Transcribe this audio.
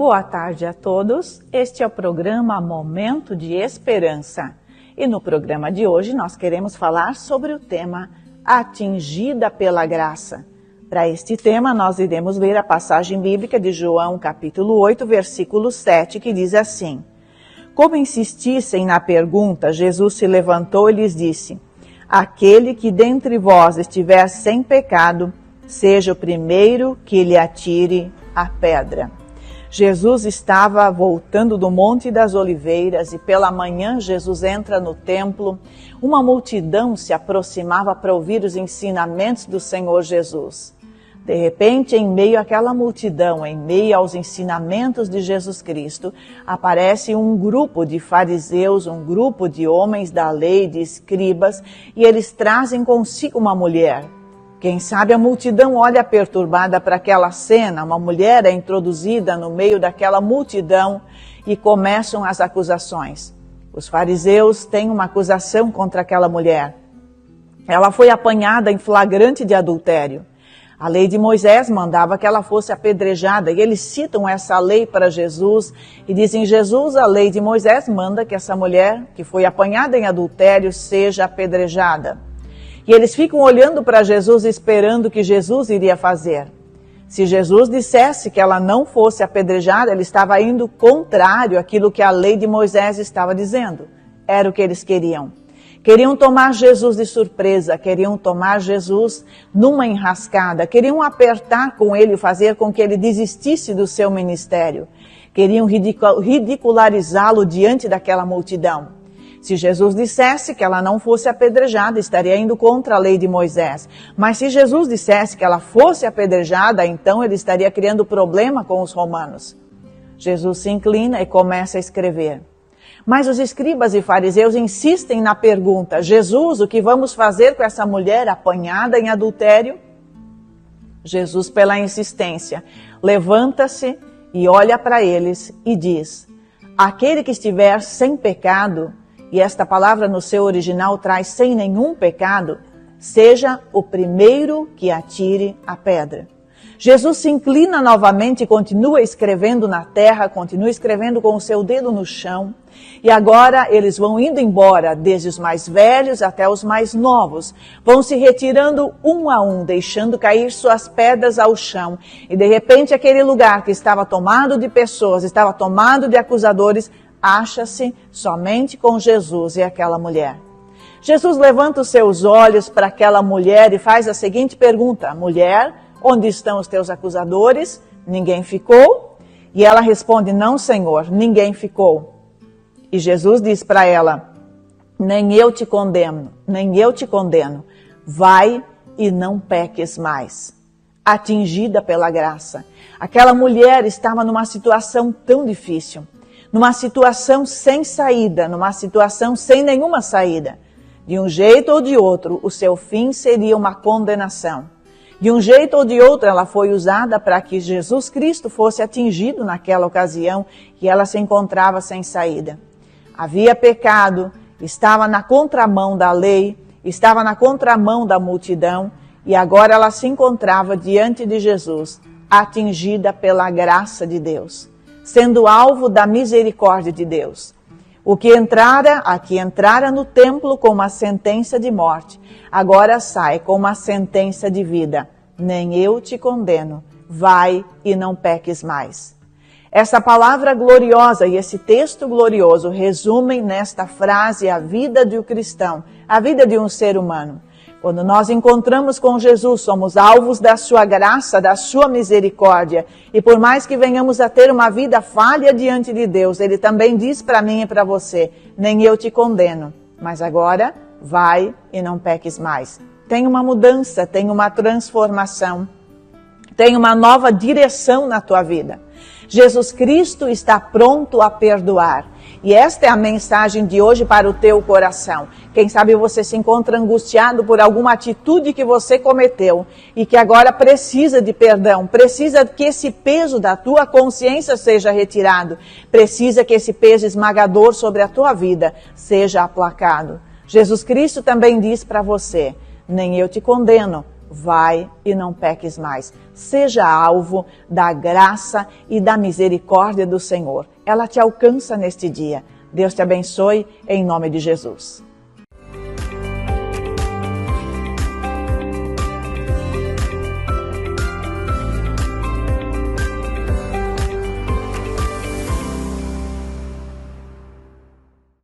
Boa tarde a todos, este é o programa Momento de Esperança. E no programa de hoje nós queremos falar sobre o tema Atingida pela Graça. Para este tema nós iremos ler a passagem bíblica de João capítulo 8, versículo 7, que diz assim: Como insistissem na pergunta, Jesus se levantou e lhes disse: Aquele que dentre vós estiver sem pecado, seja o primeiro que lhe atire a pedra. Jesus estava voltando do Monte das Oliveiras e pela manhã Jesus entra no templo. Uma multidão se aproximava para ouvir os ensinamentos do Senhor Jesus. De repente, em meio àquela multidão, em meio aos ensinamentos de Jesus Cristo, aparece um grupo de fariseus, um grupo de homens da lei, de escribas, e eles trazem consigo uma mulher. Quem sabe a multidão olha perturbada para aquela cena, uma mulher é introduzida no meio daquela multidão e começam as acusações. Os fariseus têm uma acusação contra aquela mulher. Ela foi apanhada em flagrante de adultério. A lei de Moisés mandava que ela fosse apedrejada e eles citam essa lei para Jesus e dizem: Jesus, a lei de Moisés manda que essa mulher que foi apanhada em adultério seja apedrejada. E eles ficam olhando para Jesus esperando o que Jesus iria fazer. Se Jesus dissesse que ela não fosse apedrejada, ele estava indo contrário àquilo que a lei de Moisés estava dizendo. Era o que eles queriam. Queriam tomar Jesus de surpresa, queriam tomar Jesus numa enrascada, queriam apertar com ele, fazer com que ele desistisse do seu ministério. Queriam ridicularizá-lo diante daquela multidão. Se Jesus dissesse que ela não fosse apedrejada, estaria indo contra a lei de Moisés. Mas se Jesus dissesse que ela fosse apedrejada, então ele estaria criando problema com os romanos. Jesus se inclina e começa a escrever. Mas os escribas e fariseus insistem na pergunta: Jesus, o que vamos fazer com essa mulher apanhada em adultério? Jesus, pela insistência, levanta-se e olha para eles e diz: Aquele que estiver sem pecado, e esta palavra no seu original traz sem nenhum pecado, seja o primeiro que atire a pedra. Jesus se inclina novamente e continua escrevendo na terra, continua escrevendo com o seu dedo no chão. E agora eles vão indo embora, desde os mais velhos até os mais novos. Vão se retirando um a um, deixando cair suas pedras ao chão. E de repente aquele lugar que estava tomado de pessoas, estava tomado de acusadores, acha-se somente com Jesus e aquela mulher. Jesus levanta os seus olhos para aquela mulher e faz a seguinte pergunta: Mulher, onde estão os teus acusadores? Ninguém ficou? E ela responde: Não, Senhor, ninguém ficou. E Jesus diz para ela: Nem eu te condeno, nem eu te condeno. Vai e não peques mais. Atingida pela graça. Aquela mulher estava numa situação tão difícil. Numa situação sem saída, numa situação sem nenhuma saída. De um jeito ou de outro, o seu fim seria uma condenação. De um jeito ou de outro, ela foi usada para que Jesus Cristo fosse atingido naquela ocasião e ela se encontrava sem saída. Havia pecado, estava na contramão da lei, estava na contramão da multidão e agora ela se encontrava diante de Jesus, atingida pela graça de Deus, sendo alvo da misericórdia de Deus. O que entrara no templo com uma sentença de morte, agora sai com uma sentença de vida. Nem eu te condeno, vai e não peques mais. Essa palavra gloriosa e esse texto glorioso resumem nesta frase a vida de um cristão, a vida de um ser humano. Quando nós encontramos com Jesus, somos alvos da sua graça, da sua misericórdia. E por mais que venhamos a ter uma vida falha diante de Deus, Ele também diz para mim e para você: nem eu te condeno, mas agora vai e não peques mais. Tem uma mudança, tem uma transformação, tem uma nova direção na tua vida. Jesus Cristo está pronto a perdoar. E esta é a mensagem de hoje para o teu coração. Quem sabe você se encontra angustiado por alguma atitude que você cometeu e que agora precisa de perdão, precisa que esse peso da tua consciência seja retirado, precisa que esse peso esmagador sobre a tua vida seja aplacado. Jesus Cristo também diz para você: nem eu te condeno, vai e não peques mais. Seja alvo da graça e da misericórdia do Senhor. Ela te alcança neste dia. Deus te abençoe em nome de Jesus.